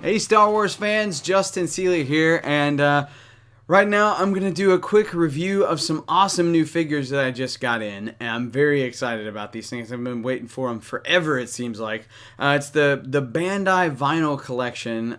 Hey Star Wars fans, Justin Seeley here, and right now I'm going to do a quick review of some awesome new figures that I just got in, and I'm very excited about these things. I've been waiting for them forever, it seems like. It's the Bandai vinyl collection,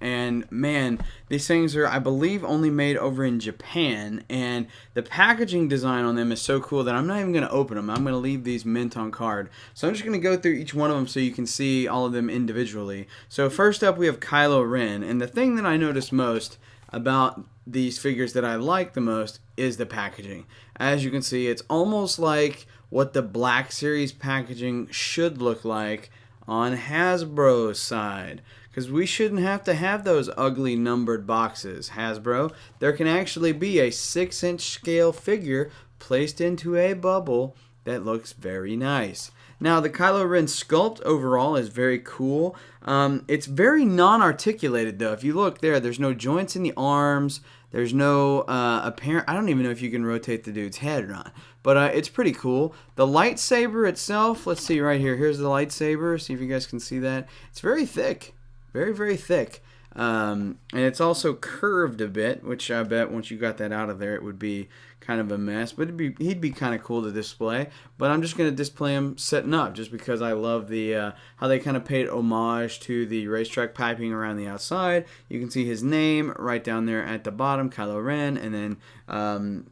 and man, these things are, I believe, only made over in Japan, and the packaging design on them is so cool that I'm not even going to open them. I'm going to leave these mint on card. So I'm just going to go through each one of them so you can see all of them individually. So first up we have Kylo Ren, and the thing that I noticed most about these figures that I like the most is the packaging. As you can see, it's almost like what the Black Series packaging should look like on Hasbro's side. Because we shouldn't have to have those ugly numbered boxes, Hasbro. There can actually be a 6-inch scale figure placed into a bubble that looks very nice. Now, the Kylo Ren sculpt overall is very cool. It's very non-articulated, though. If you look there, there's no joints in the arms. There's no apparent... I don't even know if you can rotate the dude's head or not. But it's pretty cool. The lightsaber itself, let's see right here. Here's the lightsaber. See if you guys can see that. It's very thick. Very, very thick. And it's also curved a bit, which I bet once you got that out of there, it would be kind of a mess. But he'd be kind of cool to display. But I'm just going to display him setting up just because I love the how they kind of paid homage to the racetrack piping around the outside. You can see his name right down there at the bottom, Kylo Ren, and then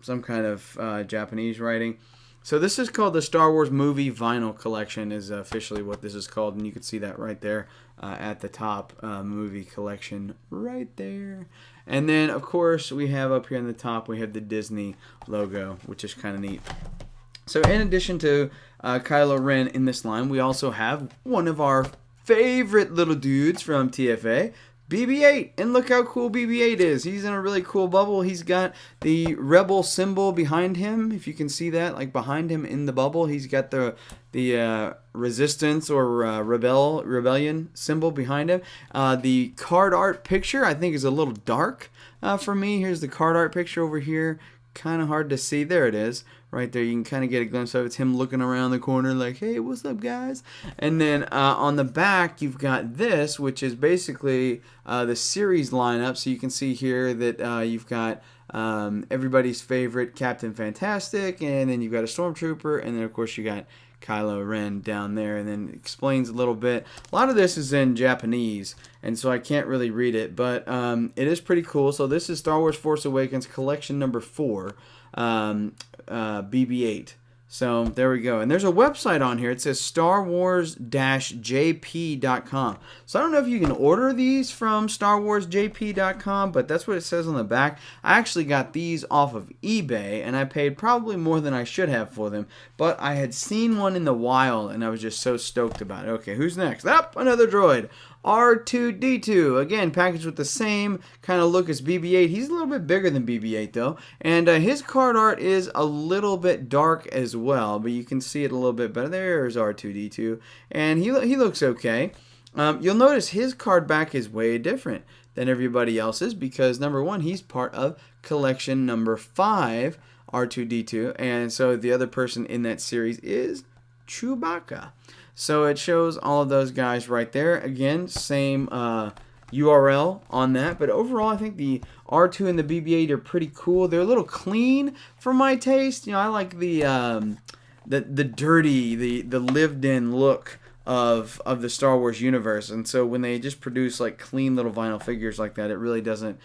some kind of Japanese writing. So this is called the Star Wars Movie Vinyl Collection is officially what this is called. And you can see that right there at the top, movie collection right there. And then, of course, we have up here on the top, we have the Disney logo, which is kind of neat. So in addition to Kylo Ren in this line, we also have one of our favorite little dudes from TFA, BB-8, and look how cool BB-8 is. He's in a really cool bubble. He's got the rebel symbol behind him, if you can see that, like behind him in the bubble. He's got the resistance or rebellion symbol behind him. The card art picture, I think, is a little dark for me. Here's the card art picture over here. Kind of hard to see. There it is. Right there, you can kind of get a glimpse of it. It's him looking around the corner like, hey, what's up, guys? And then on the back, you've got this, which is basically the series lineup. So you can see here that you've got everybody's favorite Captain Fantastic, and then you've got a Stormtrooper, and then, of course, you got Kylo Ren down there, and then it explains a little bit. A lot of this is in Japanese, and so I can't really read it, but it is pretty cool. So this is Star Wars Force Awakens collection number 4, BB-8. So there we go. And there's a website on here. It says starwars-jp.com. So I don't know if you can order these from starwarsjp.com, but that's what it says on the back. I actually got these off of eBay, and I paid probably more than I should have for them. But I had seen one in the wild, and I was just so stoked about it. Okay, who's next? Another droid. R2-D2, again, packaged with the same kind of look as BB-8. He's a little bit bigger than BB-8, though. And his card art is a little bit dark as well, but you can see it a little bit better. There's R2-D2, and he looks okay. You'll notice his card back is way different than everybody else's because, number one, he's part of collection number 5, R2-D2, and so the other person in that series is Chewbacca. So it shows all of those guys right there. Again, same URL on that. But overall, I think the R2 and the BB-8 are pretty cool. They're a little clean for my taste. You know, I like the dirty, the lived-in look of the Star Wars universe, and so when they just produce like clean little vinyl figures like that, it really doesn't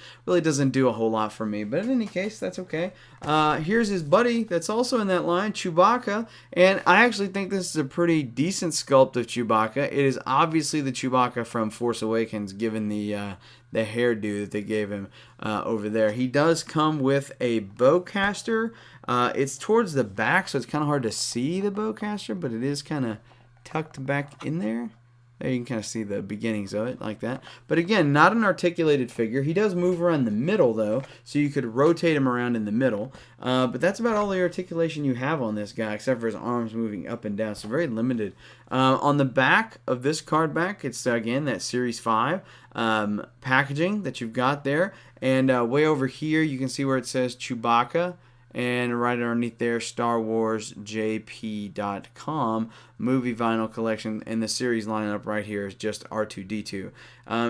do a whole lot for me. But in any case, that's okay. Here's his buddy that's also in that line, Chewbacca, and I actually think this is a pretty decent sculpt of Chewbacca. It is obviously the Chewbacca from Force Awakens, given the hairdo that they gave him over there. He does come with a bowcaster. It's towards the back, so it's kind of hard to see the bowcaster, but it is kind of tucked back in there. There you can kind of see the beginnings of it like that. But again, not an articulated figure. He does move around the middle though, so you could rotate him around in the middle. But that's about all the articulation you have on this guy, except for his arms moving up and down. So very limited. On the back of this card back, it's again that Series 5 packaging that you've got there. And way over here, you can see where it says Chewbacca. and right underneath there, StarWarsJP.com movie vinyl collection, and the series lineup right here is just R2-D2.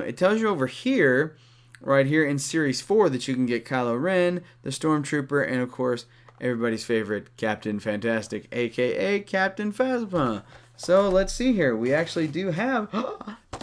It tells you over here, right here in Series 4, that you can get Kylo Ren, the Stormtrooper, and of course, everybody's favorite, Captain Fantastic, aka Captain Phasma. So let's see here. We actually do have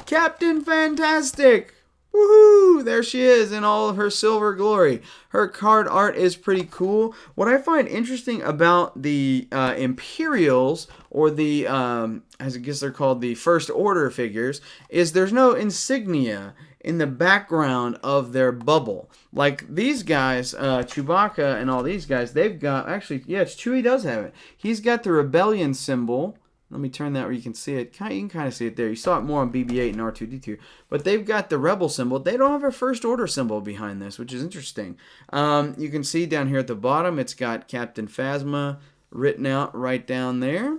Captain Fantastic! Woohoo! There she is in all of her silver glory. Her card art is pretty cool. What I find interesting about the Imperials, or the, as I guess they're called, the First Order figures, is there's no insignia in the background of their bubble. Like these guys, Chewbacca and all these guys, they've got, actually, yeah, Chewie does have it. He's got the rebellion symbol. Let me turn that where you can see it. You can kind of see it there. You saw it more on BB-8 and R2-D2. But they've got the Rebel symbol. They don't have a First Order symbol behind this, which is interesting. You can see down here at the bottom, it's got Captain Phasma written out right down there.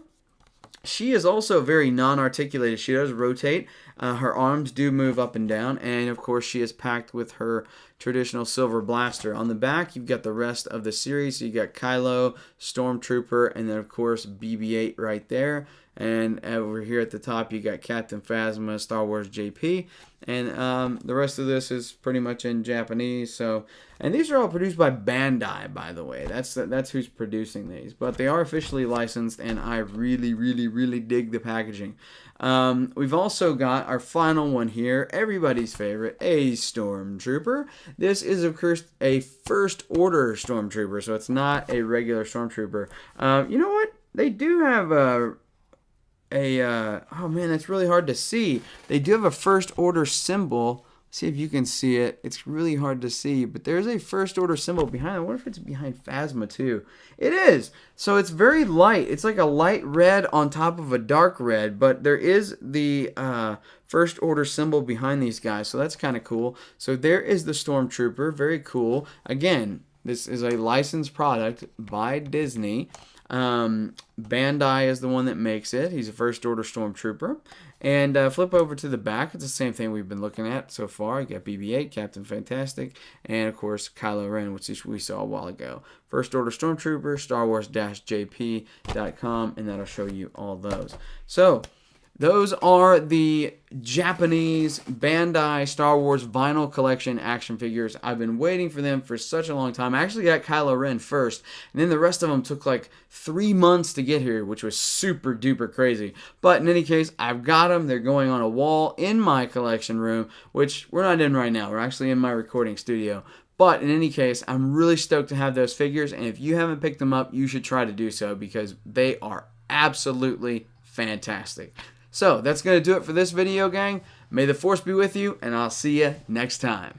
She is also very non-articulated. She does rotate. Her arms do move up and down. And, of course, she is packed with her traditional silver blaster. On the back, you've got the rest of the series. So you got Kylo, Stormtrooper, and then, of course, BB-8 right there. And over here at the top, you got Captain Phasma, Star Wars JP. And the rest of this is pretty much in Japanese. So, and these are all produced by Bandai, by the way. That's who's producing these. But they are officially licensed, and I really, really, really dig the packaging. We've also got our final one here, everybody's favorite, a Stormtrooper. This is, of course, a First Order Stormtrooper, so it's not a regular Stormtrooper. You know what? They do have oh man, that's really hard to see. They do have a First Order symbol. See if you can see it. It's really hard to see, but there's a First Order symbol behind it. I wonder if it's behind Phasma too. It is. So it's very light. It's like a light red on top of a dark red, but there is the First Order symbol behind these guys, so that's kind of cool. So there is the Stormtrooper. Very cool. Again, this is a licensed product by Disney. Bandai is the one that makes it. He's a First Order Stormtrooper. And flip over to the back. It's the same thing we've been looking at so far. You got BB-8, Captain Fantastic, and of course Kylo Ren, which we saw a while ago. First Order Stormtrooper, StarWars-JP.com, and that'll show you all those. So those are the Japanese Bandai Star Wars vinyl collection action figures. I've been waiting for them for such a long time. I actually got Kylo Ren first, and then the rest of them took like 3 months to get here, which was super duper crazy. But in any case, I've got them. They're going on a wall in my collection room, which we're not in right now. We're actually in my recording studio. But in any case, I'm really stoked to have those figures, and if you haven't picked them up, you should try to do so because they are absolutely fantastic. So, that's going to do it for this video, gang. May the Force be with you, and I'll see you next time.